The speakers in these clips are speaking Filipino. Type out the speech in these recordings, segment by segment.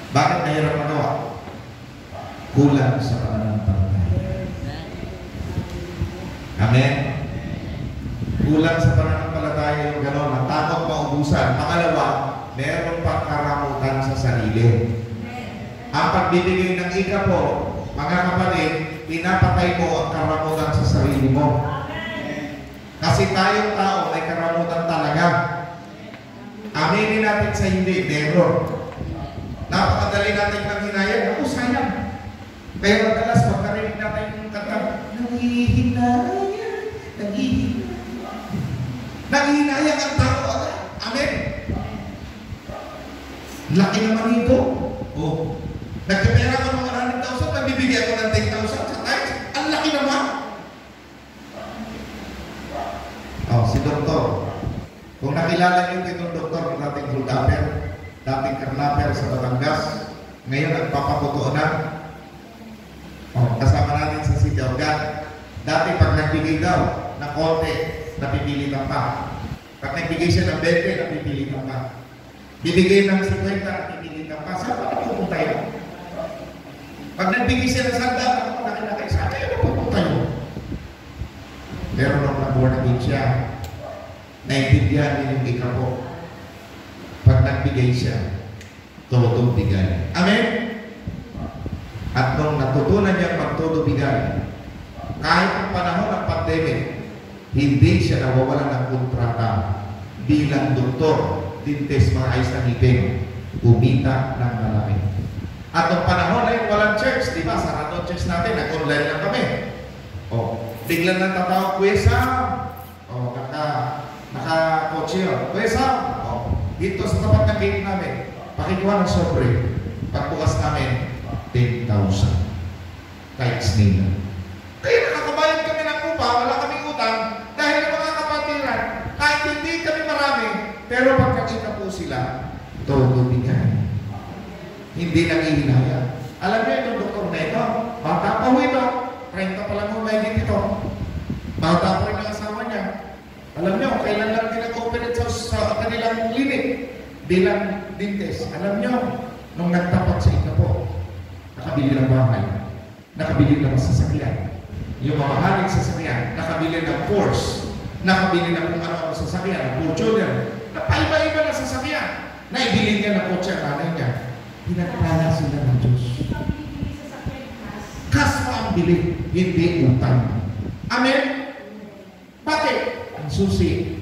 Bakit mahirap magawa? Kulang sa pananampalataya. Amen? Kulang sa pananampalataya yung gano'n. Natakot maubusan. Pangalawa, meron pang karamutan sa sarili. Ang pagbibigay ng ikapo, mga kapatid, pinapatay mo ang karamutan sa sarili mo. Kasi tayong tao may karamutan talaga. Aminin natin sa hindi, meron. Napakadali natin ng hinayang. Ako, sayang. Pero madalas, pagkarinig natin yung kanta, nanghihinayang, nanghihinayang ang tao. Amen. Laki naman ito. Oh. Nagkapera ko ng 100,000, nabibigyan ko ng 10,000 sa times. Ang laki naman. Oh, si Doktor. Kung nakilala niyo itong doktor, dating hold-upper, dating karnaper sa Batangas, ngayon nagpapaputo na. Oh, kasama natin sa City Organ. Dati pag nagbigay daw ng konti, napipilitan pa. Pag nagbigay siya ng 20, napipilitan pa. Bibigay ng 50, napipilitan pa. Saan pa napupunta yun? Pag nagbigay siya ng 100, ako nakinakay sa akin, napupunta yun. Pero nung nag-born again siya, naintindihan niya yung ikapo. Pag nagbigay siya, todo bigay. Amen? At nung natutunan niya magtodo bigay, kahit ang panahon ng pandemic, hindi siya nawawala ng kontrata bilang doktor, dintes, mga ayos ng ngipin, umita ng malaki. At nung panahon na yung walang church, di ba? Sarado church natin, nag-online lang kami. O, biglang nang tatawag, Kuya Sam. O, naka-coach yun. Kuya Sam. O, dito sa tapat ng gate namin, pakikuha ng sobre. Pagbukas namin, 10,000. Kahit nila. Kaya nakakabayad kami ng upa, wala kaming utang, dahil ng mga kapatiran, kahit hindi kami marami, pero pagkakita po sila, todo bigay. Hindi nanghihinaya. Alam niyo itong doktor na ito, bata pa ho ito, 30 pa lang ho mahigit ito. Bata pa rin ang asawa niya. Alam niyo, kailan lang pinag-operate sa kanilang clinic bilang dintes. Alam niyo, nung nagtapat sa ikapo, nakabili ng bahay, nakabili ng sasakyan. Yung mamahaling sasakyan, nakabili ng Porsche, nakabili ng kung ano-ano sasakyan, ng Fortuner, napaiba-iba na sasakyan. Naibili niya ng kotse ang nanay niya. Pinagpala sila ng Diyos. Kas mo ang bili, hindi utang. Amen? Bakit? Ang susi,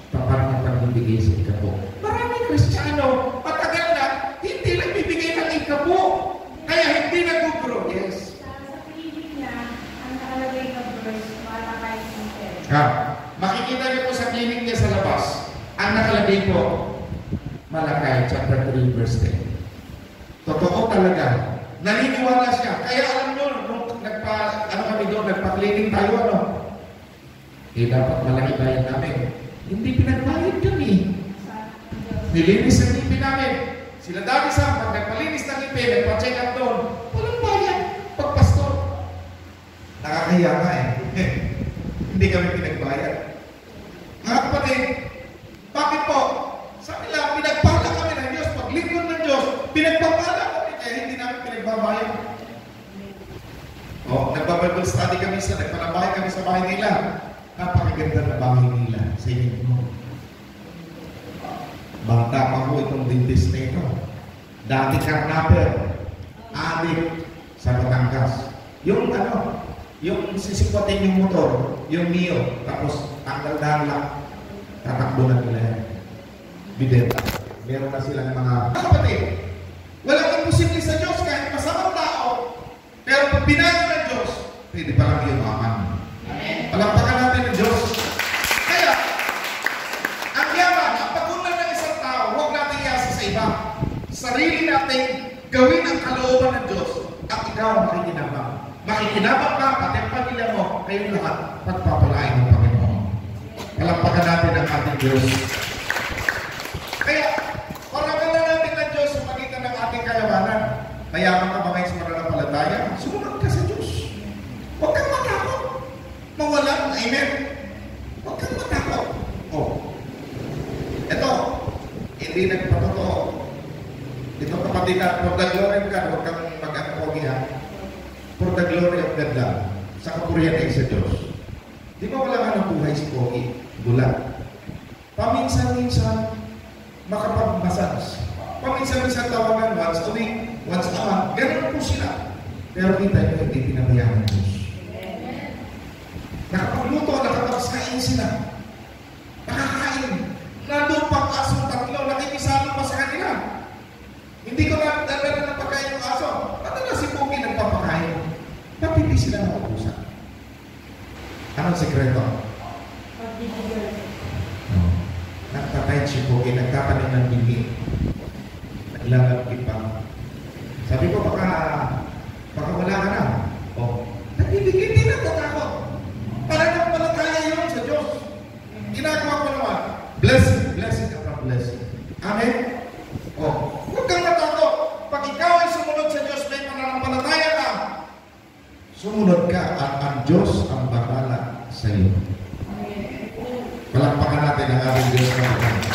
paano na pagbibigay sa ikapo? Maraming Kristiyano, matagal na, hindi lang bibigay ng ikapo. Kaya hindi nag-grow. Yes. Sa clinic niya, ang nakalagay na verse, para kahit yung makikita niyo po sa clinic niya sa labas, ang nakalagay po, Malakay, chapter 3, verse 10. Totoo talaga. Naniniwala siya. Kaya alam nyo, nung nagpa-cleaning tayo, dapat malaki bayad namin. Hindi pinagbayad kami. Nilinis ang ngipin namin. Sila dati sa pag nagpalinis ng ngipin, nagpa-check up doon, walang bayad. Pagpastor. Nakakahiya nga Hindi kami pinagbayad. Mga kapatid, bakit po? Sabi lang, pinagpala kami ng Diyos. Paglingkod ng Diyos, pinagpapala kami. Kaya hindi namin pinagbabayad. Nagbabible study kami nagpanabahay kami sa bahay nila. Napakaganda na bahay nila sa inyo mo. Bata pa ko itong dentist na ito. Dati karnaper, adik sa Batangas. Yung sisikwatin yung motor, yung Mio, tapos tanggal lang, tatakbo na nila yan. Bidenta. Meron na silang mga kapatid. Walang imposible sa Diyos kahit masamang tao. Pero pag binago ng Diyos, pwede palang yumaman. Palampakan natin ng Diyos. Kaya, ang yaman, ang pagunan ng isang tao, huwag natin iasa sa iba. Sarili natin, gawin ang kalooban ng Diyos at ikaw ang makikinabang. Makikinabang ka, pati ang pamilya mo, kayong lahat, pagpapalain ng Panginoon. Palampakan natin ang ating Diyos. Kaya, paragan na natin ng Diyos sa pagitan ng ating kayawanan. Mayaman ka ba ngayon sa mananampalataya? Sumunod ka sa Diyos. Huwag kang matakot. Mawalan. Amen? Huwag kang matakot. Ito, hindi nagpatotoo. Ito kapatid na, for the glory of God, huwag kang mag-apogi ha. For the glory of God lang. Sa kapurihan ay sa Diyos. Di ba wala ka ng buhay si Pogi? Bulat. Paminsan-minsan, makapag-massage. Paminsan-minsan tawagan once a week, once a month. Ganun po sila. Pero kita nyo, hindi pinabayaan ng Diyos. Nakapagluto, nakapagsain sila. Nakakain. Nandun pang asong 3, nakikisalo pa sa kanila. Hindi ko na dala ng pagkain yung aso. Pati si Pogi nagpapakain. Ba't hindi sila nakapusap? Anong sekreto? Nagtatay si Pogi, nagtatanim ng bingin. Naglalagay pa. Sabi ko, baka wala ka na. O, nagbibigay din ang tatakot. Para nagpalataya yun sa Diyos. Ginagawa ko naman. Blessing, blessing upon blessing. Amen? O, huwag kang matakot. Pag ikaw ay sumunod sa Diyos, may pananampalataya ka. Sumunod ka at ang Diyos ang bahala sa iyo. Palakpakan natin ang ating Diyos na bahala.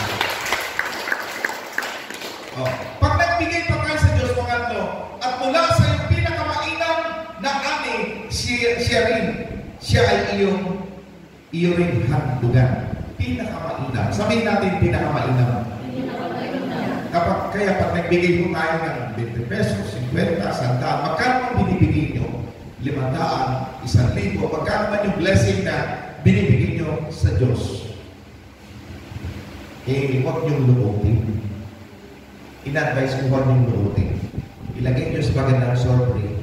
Oh, pag nagbigay pa kayo sa Diyos pangatlo, at mula sa iyong pinakamainam na ani, siya ay iyo rin handugan. Pinakamainam. Sabihin natin pinakamainam. Kaya pag nagbigay po tayo ng 20 pesos, 50, 100, magkano ang binibigay nyo? 500, 1,000, magkano man yung blessing na binibigay nyo sa Diyos? Huwag niyong lubutin. In-advise ko huwag niyong lubutin. Ilagay nyo sa magandang sorry.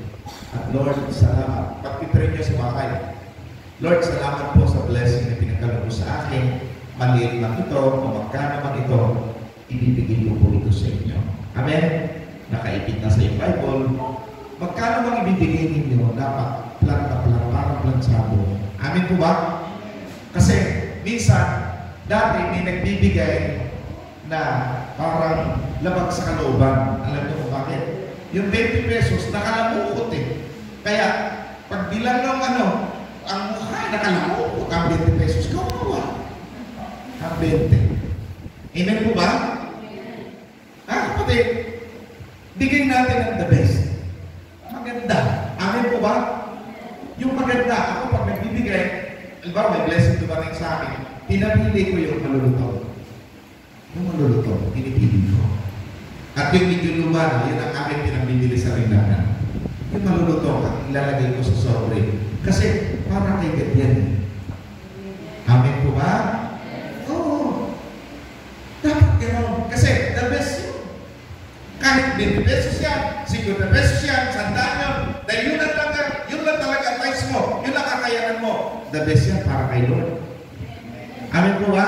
At Lord, salamat. Pagpipray nyo sa bahay. Lord, salamat po sa blessing na pinagkaloob mo sa akin. Maliit lang ito, o magkano man ito, ibibigay ko po ito sa inyo. Amen? Nakaipit na sa iyong Bible. Magkano mang ibibigay ninyo, dapat parang plansado. Amen po ba? Kasi, minsan, dati may nagbibigay na parang labag sa kalooban. Alam niyo kung bakit? Yung 20 pesos, nakalamukot eh. Kaya, pag bilang ng ang mukha ay nakalamukot ang 20 pesos, kawawa. Ang 20. Amen po ba? Kapatid, bigay natin ang the best. Maganda. Amen po ba? Yung maganda, ako pag nagbibigay, alba may blessing dumating sa akin, pinapili ko yung maluluto. Yung maluluto, pinipili ko. At yung medyo lumano, yun ang aking pinabibili sa rindahan. Yung maluluto, at ilalagay ko sa sobre. Kasi, para kay God yan. Amen po ba? Oo. Dapat gano'n. Kasi, the best yun. Kahit 20 pesos yan, 50 pesos yan, 100 yun. Dahil yun lang talaga ang times mo. Yun lang kakayanan mo. The best yan para kay Lord. Amen po ba?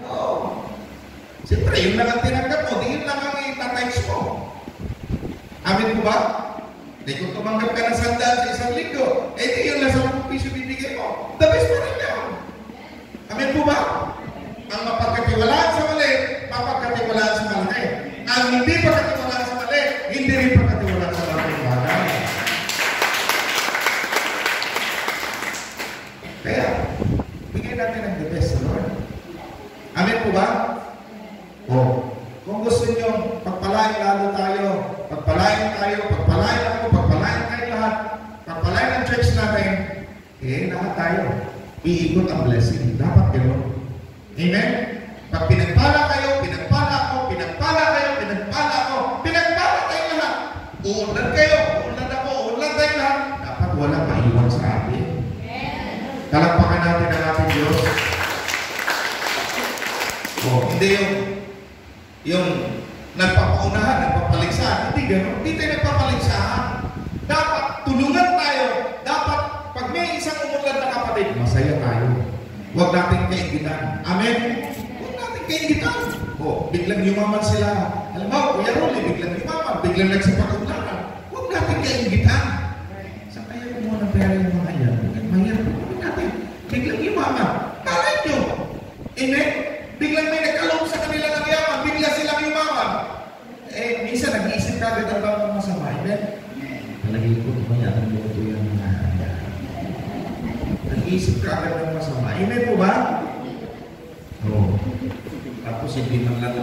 Oo. Siyempre, yun lang ang tinanggap mo. Di yun lang ang itatimes mo. Amen po ba? Dahil kung tumanggap ka ng 100 sa isang linggo, di yun lang 10 piso bibigay mo. The best pa rin yan. Amen po ba? Ang mapagkatiwalaan sa mali, mapagkatiwalaan sa malaki. Ang hindi pagkatiwalaan sa mali, hindi rin pagkatiwalaan sa malaking bagay. Kaya, bigyan natin ang the best sa Lord. Amen po ba? Kung gusto nyo, pagpalain lalo tayo, pagpalain ako, pagpalain kayo lahat, pagpalain ang church natin, lahat tayo. Iikot ang blessing. Dapat gano'n. Amen? Pag pinagpala kayo, pinagpala ako, pinagpala kayo, pinagpala ako, pinagpala kayo lahat. Uunlad kayo, uunlad ako, uunlad tayo lahat. Dapat walang maiwan sa atin. Talakpakan natin ang ating Diyos. Hindi yung nagpapaunahan, nagpapaligsahan. Hindi gano'n. Hindi tayo nagpapaligsahan. Dapat tulungan tayo. Dapat pag may isang umulad na kapatid, masaya tayo. Huwag natin kaingitan. Amen? Huwag natin kaingitan. Biglang yumaman sila. Alam mo, Kuya Rolly, biglang yumaman. Biglang nagsipag-ulanan. Huwag natin kaingitan. Saan kaya kumuha ng pera yung mga yan? Mahirap. Huwag natin. Biglang yumaman. Malay nyo. Amen? Biglang may nagkaloob sa kanila ng yaman. Bigla silang yumaman. Minsan nag-iisip ka agad ang masama. Amen? Palagi ko, mayaman mo ito yung mga nag-iisip ka agad ng masama. Amen po ba? Tapos hindi man lang